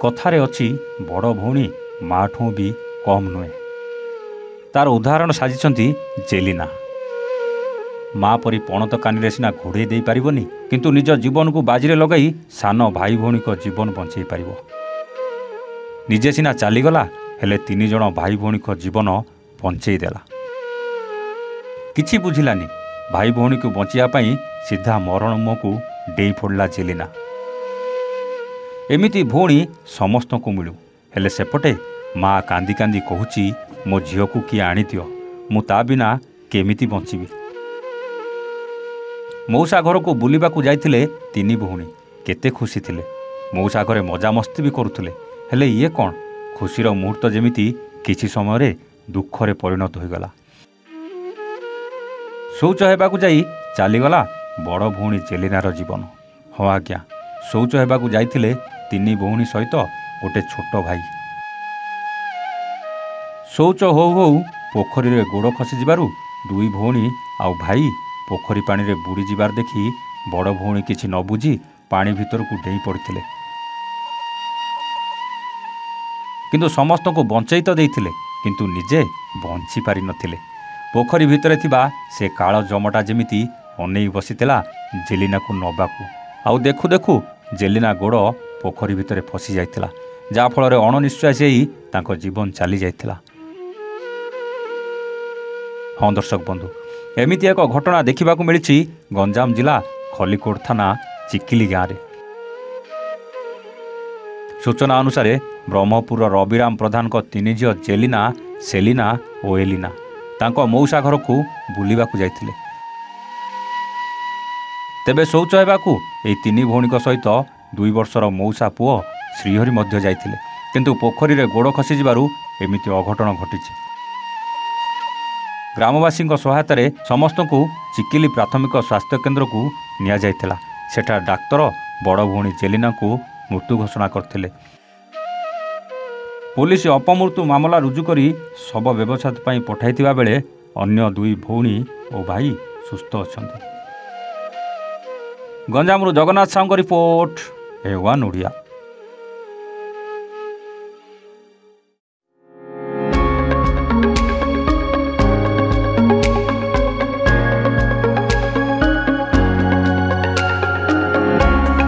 कथारे अच्छी बड़ भौणी माँ ठू भी कम नुहे। तार उदाहरण साजिଛନ୍ତି जेलिना। माँ परी पणत कानी सीना घोड़े दे पारिबनी किंतु निज जीवन को बाजी लगाई सान भाई भौणी को जीवन बंचई पारिब। निजे सीना चलीगला हेले 3 जण भाई भौणी को जीवन बंचई देला। किछि बुझिलानी भाई भौणी को बचिया पाई सीधा मरण मुह को डेई फोड़ला जेलिना। एमिति भौणी समस्त को मिलू हेले सेपटे माँ कांदी कांदी कहूची मो झील को किए आनी दियो मु ता बिना केमिति बंचीबी। मौसा घर को बुलिबा को जाइथिले 3 भौणी केते खुशी थिले। मौसा घरे मजा मस्ती भी करुथिले हेले ये कौन खुशीर मुहूर्त जेमिति किछि समय रे दुखरे परिणत होइगला। शौच हेबाकू जाई चलीगला बड़ भौणी जेलिनार जीवन। हाँ आज्ञा शौच हेबाकू जाइथिले 3 भौणी सहित गोटे छोट भाई। शौच हो हो पोखरी रे गोड़ खसी जिबारु 2 भौणी आउ भाई पोखरी पानी रे बुड़ी जिबार देखि बड़ भौणी किछि न बुझी पानी भीतर को डेई पड़िथिले। किंतु समस्त को बंचई तो देइथिले किंतु निजे बंची पारि नथिले। पोखरी भितरे थिबा से काळ जमटा जेमिति अनेई बसिथिला जेलिना को नबाकू। आउ देखु देखु जेलिना गोड़ पोखरी भितरे फसी जाइथिला जा फल रे अणनिश्वास होई तांको जीवन चली जाइथिला। हाँ दर्शक बंधु एमिति एक घटना देखा मिली गंजाम जिला खलिकोट थाना चिकिली गाँव में। सूचना अनुसार ब्रह्मपुर रविराम प्रधान को 3 झील जेलिना सेलिना और एलिना तांको मौसा घर को बुलिबा को जाइथिले। तेबे शौच हेबाकू एई 3 भौणी सहित 2 वर्षर मौसा पुओ श्रीहरि मध्य जाइथिले किंतु पोखरी रे गोड़ खसी जिबारु एमिति अघटन घटिछि। ग्रामवासी सहायतार समस्त को चिकिली प्राथमिक स्वास्थ्य केन्द्र को निया जाइथिला। सेठा डाक्तर बड़ भौणी जेलिना को मृत्यु घोषणा करथिले। पुलिस अपमृत्यु मामला रुजु करी शव व्यवच्छेद पई पठाइथिबा बेले अन्य 2 भौणी और भाई सुस्थ अछंती। गंजामरू जगन्नाथ साहू रिपोर्ट ए1 ओडिया।